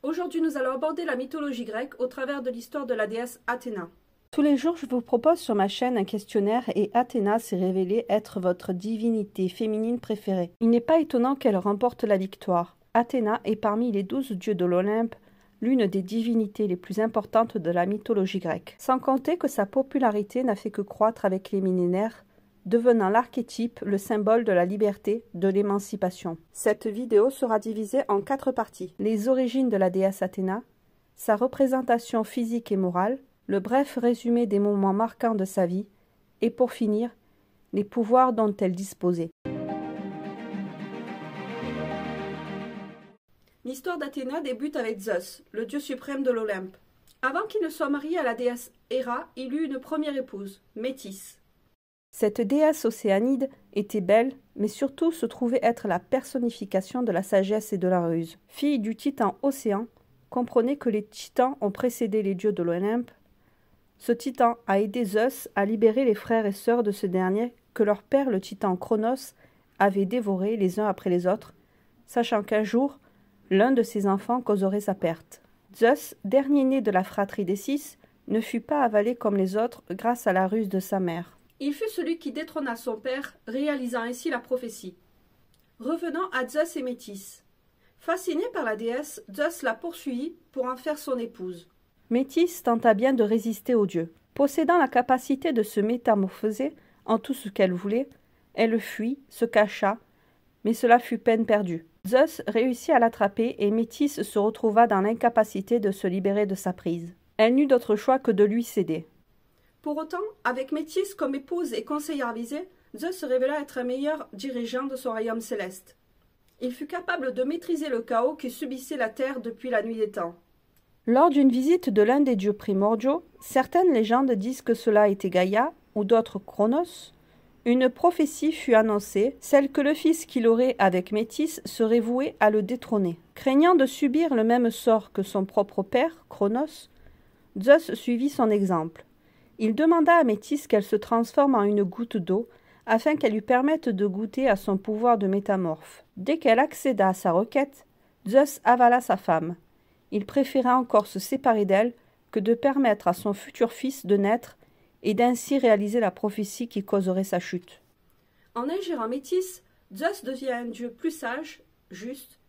Aujourd'hui, nous allons aborder la mythologie grecque au travers de l'histoire de la déesse Athéna. Tous les jours, je vous propose sur ma chaîne un questionnaire et Athéna s'est révélée être votre divinité féminine préférée. Il n'est pas étonnant qu'elle remporte la victoire. Athéna est parmi les 12 dieux de l'Olympe, l'une des divinités les plus importantes de la mythologie grecque. Sans compter que sa popularité n'a fait que croître avec les millénaires, devenant l'archétype, le symbole de la liberté, de l'émancipation. Cette vidéo sera divisée en 4 parties. Les origines de la déesse Athéna, sa représentation physique et morale, le bref résumé des moments marquants de sa vie, et pour finir, les pouvoirs dont elle disposait. L'histoire d'Athéna débute avec Zeus, le dieu suprême de l'Olympe. Avant qu'il ne soit marié à la déesse Héra, il eut une première épouse, Métis. Cette déesse océanide était belle, mais surtout se trouvait être la personnification de la sagesse et de la ruse. Fille du titan Océan, comprenez que les titans ont précédé les dieux de l'Olympe. Ce titan a aidé Zeus à libérer les frères et sœurs de ce dernier que leur père, le titan Cronos, avait dévorés les uns après les autres, sachant qu'un jour, l'un de ses enfants causerait sa perte. Zeus, dernier né de la fratrie des 6, ne fut pas avalé comme les autres grâce à la ruse de sa mère. Il fut celui qui détrôna son père, réalisant ainsi la prophétie. Revenant à Zeus et Métis. Fasciné par la déesse, Zeus la poursuivit pour en faire son épouse. Métis tenta bien de résister aux dieux. Possédant la capacité de se métamorphoser en tout ce qu'elle voulait, elle fuit, se cacha, mais cela fut peine perdue. Zeus réussit à l'attraper et Métis se retrouva dans l'incapacité de se libérer de sa prise. Elle n'eut d'autre choix que de lui céder. Pour autant, avec Métis comme épouse et conseillère avisée, Zeus se révéla être un meilleur dirigeant de son royaume céleste. Il fut capable de maîtriser le chaos qui subissait la terre depuis la nuit des temps. Lors d'une visite de l'un des dieux primordiaux, certaines légendes disent que cela était Gaïa ou d'autres Cronos. Une prophétie fut annoncée, celle que le fils qu'il aurait avec Métis serait voué à le détrôner. Craignant de subir le même sort que son propre père, Cronos, Zeus suivit son exemple. Il demanda à Métis qu'elle se transforme en une goutte d'eau afin qu'elle lui permette de goûter à son pouvoir de métamorphe. Dès qu'elle accéda à sa requête, Zeus avala sa femme. Il préféra encore se séparer d'elle que de permettre à son futur fils de naître et d'ainsi réaliser la prophétie qui causerait sa chute. En ingérant Métis, Zeus devient un dieu plus sage, juste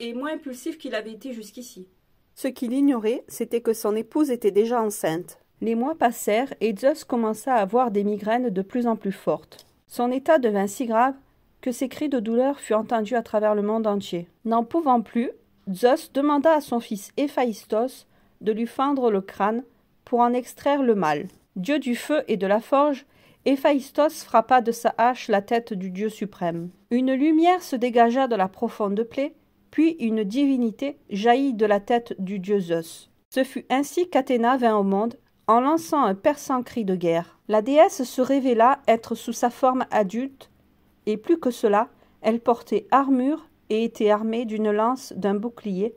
et moins impulsif qu'il avait été jusqu'ici. Ce qu'il ignorait, c'était que son épouse était déjà enceinte. Les mois passèrent et Zeus commença à avoir des migraines de plus en plus fortes. Son état devint si grave que ses cris de douleur furent entendus à travers le monde entier. N'en pouvant plus, Zeus demanda à son fils Héphaïstos de lui fendre le crâne pour en extraire le mal. Dieu du feu et de la forge, Héphaïstos frappa de sa hache la tête du dieu suprême. Une lumière se dégagea de la profonde plaie, puis une divinité jaillit de la tête du dieu Zeus. Ce fut ainsi qu'Athéna vint au monde, en lançant un perçant cri de guerre. La déesse se révéla être sous sa forme adulte, et plus que cela, elle portait armure et était armée d'une lance, d'un bouclier,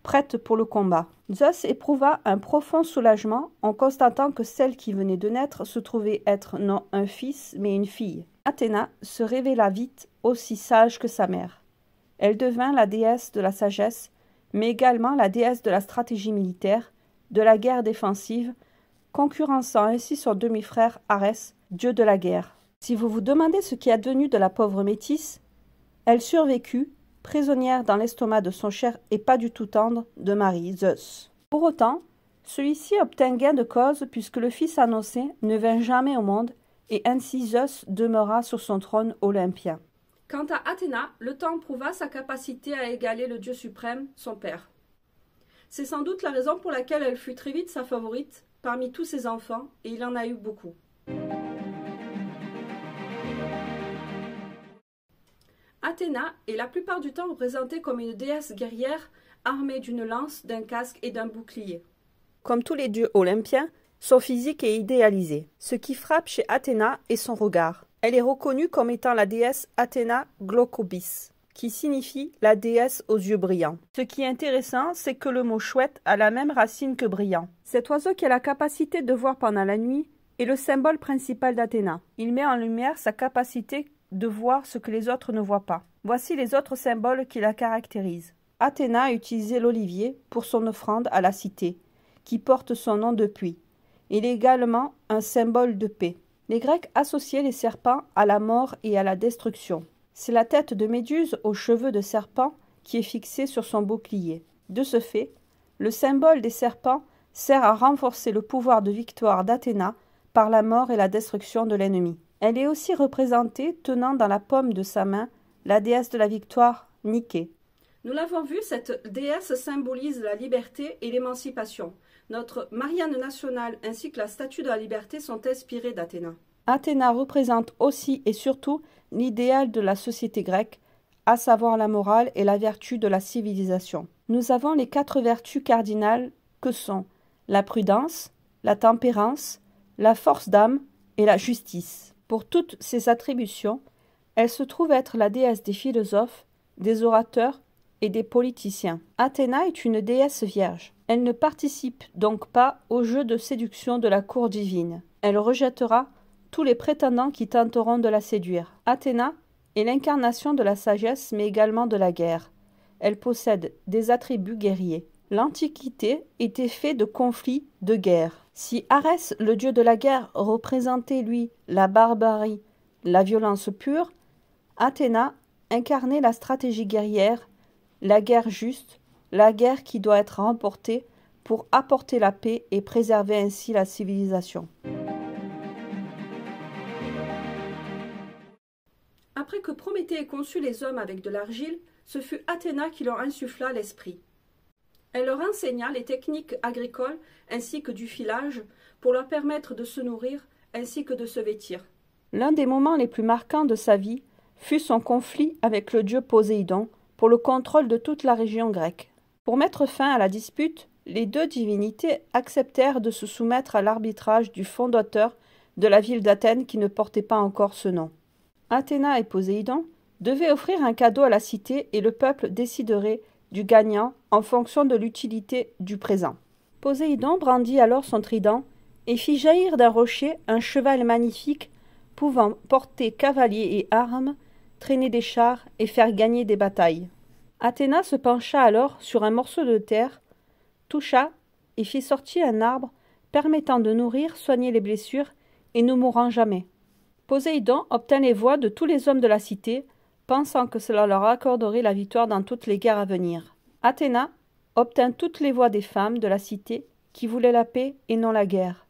prête pour le combat. Zeus éprouva un profond soulagement en constatant que celle qui venait de naître se trouvait être non un fils, mais une fille. Athéna se révéla vite aussi sage que sa mère. Elle devint la déesse de la sagesse, mais également la déesse de la stratégie militaire, de la guerre défensive, concurrençant ainsi son demi-frère Arès, dieu de la guerre. Si vous vous demandez ce qui est advenu de la pauvre Métis, elle survécut, prisonnière dans l'estomac de son cher et pas du tout tendre de mari, Zeus. Pour autant, celui-ci obtint gain de cause puisque le fils annoncé ne vint jamais au monde et ainsi Zeus demeura sur son trône olympien. Quant à Athéna, le temps prouva sa capacité à égaler le dieu suprême, son père. C'est sans doute la raison pour laquelle elle fut très vite sa favorite parmi tous ses enfants, et il en a eu beaucoup. Athéna est la plupart du temps représentée comme une déesse guerrière armée d'une lance, d'un casque et d'un bouclier. Comme tous les dieux olympiens, son physique est idéalisé. Ce qui frappe chez Athéna est son regard. Elle est reconnue comme étant la déesse Athéna Glaucobis, qui signifie la déesse aux yeux brillants. Ce qui est intéressant, c'est que le mot chouette a la même racine que brillant. Cet oiseau qui a la capacité de voir pendant la nuit est le symbole principal d'Athéna. Il met en lumière sa capacité de voir ce que les autres ne voient pas. Voici les autres symboles qui la caractérisent. Athéna a utilisé l'olivier pour son offrande à la cité, qui porte son nom depuis. Il est également un symbole de paix. Les Grecs associaient les serpents à la mort et à la destruction. C'est la tête de Méduse aux cheveux de serpent qui est fixée sur son bouclier. De ce fait, le symbole des serpents sert à renforcer le pouvoir de victoire d'Athéna par la mort et la destruction de l'ennemi. Elle est aussi représentée tenant dans la paume de sa main la déesse de la victoire, Niké. Nous l'avons vu, cette déesse symbolise la liberté et l'émancipation. Notre Marianne nationale ainsi que la Statue de la Liberté sont inspirées d'Athéna. Athéna représente aussi et surtout l'idéal de la société grecque, à savoir la morale et la vertu de la civilisation. Nous avons les 4 vertus cardinales que sont la prudence, la tempérance, la force d'âme et la justice. Pour toutes ces attributions, elle se trouve être la déesse des philosophes, des orateurs et des politiciens. Athéna est une déesse vierge. Elle ne participe donc pas au jeu de séduction de la cour divine. Elle rejettera tous les prétendants qui tenteront de la séduire. Athéna est l'incarnation de la sagesse mais également de la guerre. Elle possède des attributs guerriers. L'Antiquité était faite de conflits, de guerres. Si Arès, le dieu de la guerre, représentait, lui, la barbarie, la violence pure, Athéna incarnait la stratégie guerrière, la guerre juste, la guerre qui doit être remportée pour apporter la paix et préserver ainsi la civilisation. Après que Prométhée ait conçu les hommes avec de l'argile, ce fut Athéna qui leur insuffla l'esprit. Elle leur enseigna les techniques agricoles ainsi que du filage pour leur permettre de se nourrir ainsi que de se vêtir. L'un des moments les plus marquants de sa vie fut son conflit avec le dieu Poséidon pour le contrôle de toute la région grecque. Pour mettre fin à la dispute, les 2 divinités acceptèrent de se soumettre à l'arbitrage du fondateur de la ville d'Athènes qui ne portait pas encore ce nom. Athéna et Poséidon devaient offrir un cadeau à la cité et le peuple déciderait du gagnant en fonction de l'utilité du présent. Poséidon brandit alors son trident et fit jaillir d'un rocher un cheval magnifique pouvant porter cavaliers et armes, traîner des chars et faire gagner des batailles. Athéna se pencha alors sur un morceau de terre, toucha et fit sortir un arbre permettant de nourrir, soigner les blessures et ne mourant jamais. Poséidon obtint les voix de tous les hommes de la cité, pensant que cela leur accorderait la victoire dans toutes les guerres à venir. Athéna obtint toutes les voix des femmes de la cité qui voulaient la paix et non la guerre.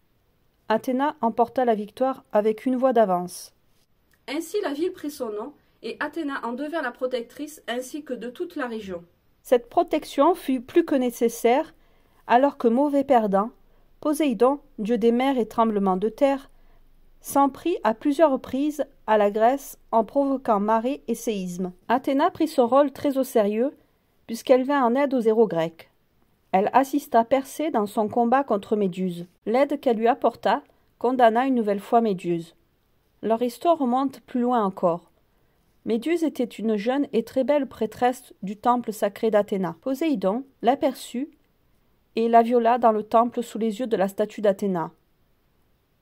Athéna emporta la victoire avec une voix d'avance. Ainsi la ville prit son nom, et Athéna en devint la protectrice ainsi que de toute la région. Cette protection fut plus que nécessaire, alors que mauvais perdant, Poséidon, dieu des mers et tremblements de terre, s'en prit à plusieurs reprises à la Grèce en provoquant marées et séismes. Athéna prit son rôle très au sérieux, puisqu'elle vint en aide aux héros grecs. Elle assista Persée dans son combat contre Méduse. L'aide qu'elle lui apporta condamna une nouvelle fois Méduse. Leur histoire remonte plus loin encore. Méduse était une jeune et très belle prêtresse du temple sacré d'Athéna. Poséidon l'aperçut et la viola dans le temple sous les yeux de la statue d'Athéna.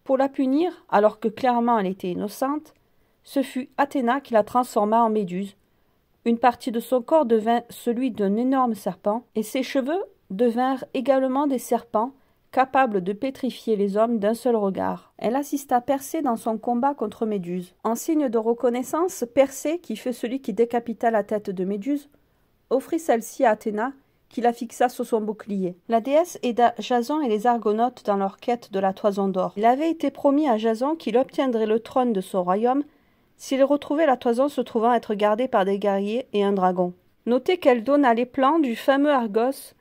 Pour la punir, alors que clairement elle était innocente, ce fut Athéna qui la transforma en Méduse. Une partie de son corps devint celui d'un énorme serpent, et ses cheveux devinrent également des serpents, capables de pétrifier les hommes d'un seul regard. Elle assista Persée dans son combat contre Méduse. En signe de reconnaissance, Persée, qui fut celui qui décapita la tête de Méduse, offrit celle-ci à Athéna, qui la fixa sur son bouclier. La déesse aida Jason et les Argonautes dans leur quête de la toison d'or. Il avait été promis à Jason qu'il obtiendrait le trône de son royaume s'il retrouvait la toison se trouvant être gardée par des guerriers et un dragon. Notez qu'elle donna les plans du fameux Argos,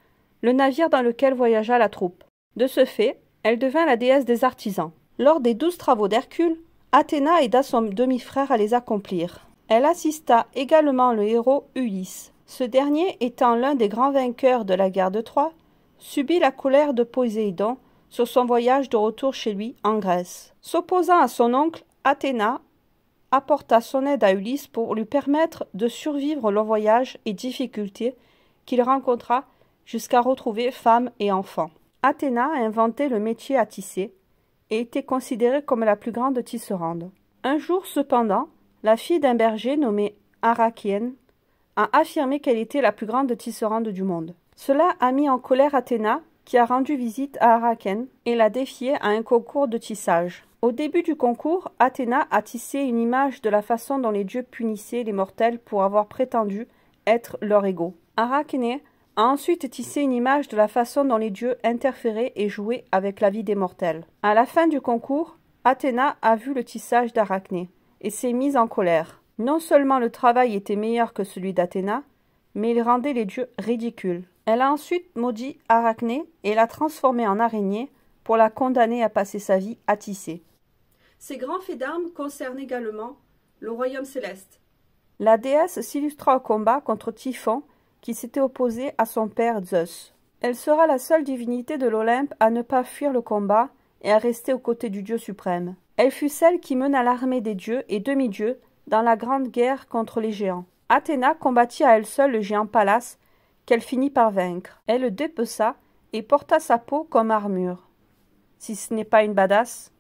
le navire dans lequel voyagea la troupe. De ce fait, elle devint la déesse des artisans. Lors des 12 travaux d'Hercule, Athéna aida son demi-frère à les accomplir. Elle assista également le héros Ulysse. Ce dernier, étant l'un des grands vainqueurs de la guerre de Troie, subit la colère de Poséidon sur son voyage de retour chez lui en Grèce. S'opposant à son oncle, Athéna apporta son aide à Ulysse pour lui permettre de survivre le voyage et difficultés qu'il rencontra jusqu'à retrouver femme et enfants. Athéna a inventé le métier à tisser et était considérée comme la plus grande tisserande. Un jour cependant, la fille d'un berger nommé Arachéne a affirmé qu'elle était la plus grande tisserande du monde. Cela a mis en colère Athéna, qui a rendu visite à Arachne et l'a défiée à un concours de tissage. Au début du concours, Athéna a tissé une image de la façon dont les dieux punissaient les mortels pour avoir prétendu être leurs égaux. Arachne a ensuite tissé une image de la façon dont les dieux interféraient et jouaient avec la vie des mortels. À la fin du concours, Athéna a vu le tissage d'Arachne et s'est mise en colère. Non seulement le travail était meilleur que celui d'Athéna, mais il rendait les dieux ridicules. Elle a ensuite maudit Arachne et l'a transformée en araignée pour la condamner à passer sa vie à tisser. Ces grands faits d'armes concernent également le royaume céleste. La déesse s'illustra au combat contre Typhon, qui s'était opposé à son père Zeus. Elle sera la seule divinité de l'Olympe à ne pas fuir le combat et à rester aux côtés du dieu suprême. Elle fut celle qui mena l'armée des dieux et demi-dieux dans la grande guerre contre les géants. Athéna combattit à elle seule le géant Pallas, qu'elle finit par vaincre. Elle le dépeça et porta sa peau comme armure. Si ce n'est pas une badass.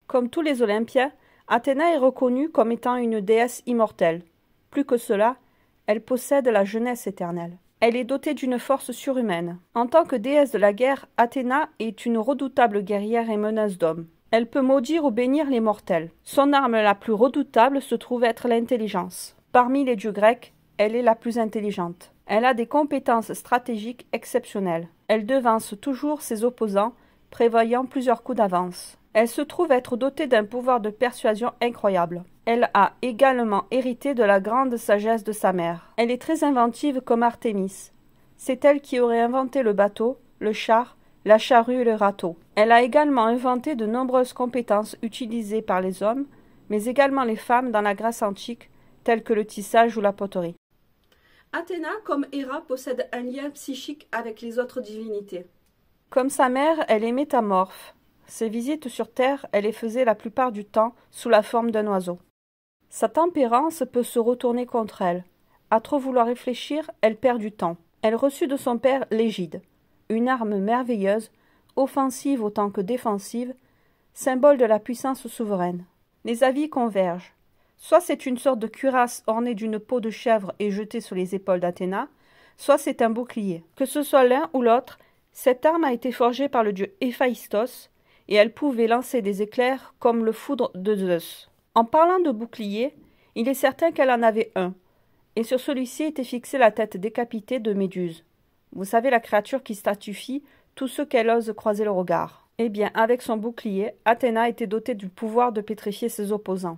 Comme tous les Olympiens, Athéna est reconnue comme étant une déesse immortelle. Plus que cela, elle possède la jeunesse éternelle. Elle est dotée d'une force surhumaine. En tant que déesse de la guerre, Athéna est une redoutable guerrière et meneuse d'hommes. Elle peut maudire ou bénir les mortels. Son arme la plus redoutable se trouve être l'intelligence. Parmi les dieux grecs, elle est la plus intelligente. Elle a des compétences stratégiques exceptionnelles. Elle devance toujours ses opposants, prévoyant plusieurs coups d'avance. Elle se trouve être dotée d'un pouvoir de persuasion incroyable. Elle a également hérité de la grande sagesse de sa mère. Elle est très inventive comme Artémis. C'est elle qui aurait inventé le bateau, le char, la charrue et le râteau. Elle a également inventé de nombreuses compétences utilisées par les hommes, mais également les femmes dans la Grèce antique, telles que le tissage ou la poterie. Athéna, comme Héra, possède un lien psychique avec les autres divinités. Comme sa mère, elle est métamorphe. Ses visites sur Terre, elle les faisait la plupart du temps sous la forme d'un oiseau. Sa tempérance peut se retourner contre elle. À trop vouloir réfléchir, elle perd du temps. Elle reçut de son père l'égide, une arme merveilleuse, offensive autant que défensive, symbole de la puissance souveraine. Les avis convergent. Soit c'est une sorte de cuirasse ornée d'une peau de chèvre et jetée sur les épaules d'Athéna, soit c'est un bouclier. Que ce soit l'un ou l'autre, cette arme a été forgée par le dieu Héphaïstos, et elle pouvait lancer des éclairs comme le foudre de Zeus. En parlant de bouclier, il est certain qu'elle en avait un, et sur celui-ci était fixée la tête décapitée de Méduse. Vous savez, la créature qui statufie tous ceux qu'elle ose croiser le regard. Eh bien, avec son bouclier, Athéna était dotée du pouvoir de pétrifier ses opposants.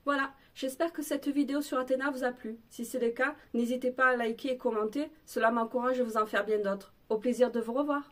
Voilà, j'espère que cette vidéo sur Athéna vous a plu. Si c'est le cas, n'hésitez pas à liker et commenter, cela m'encourage à vous en faire bien d'autres. Au plaisir de vous revoir.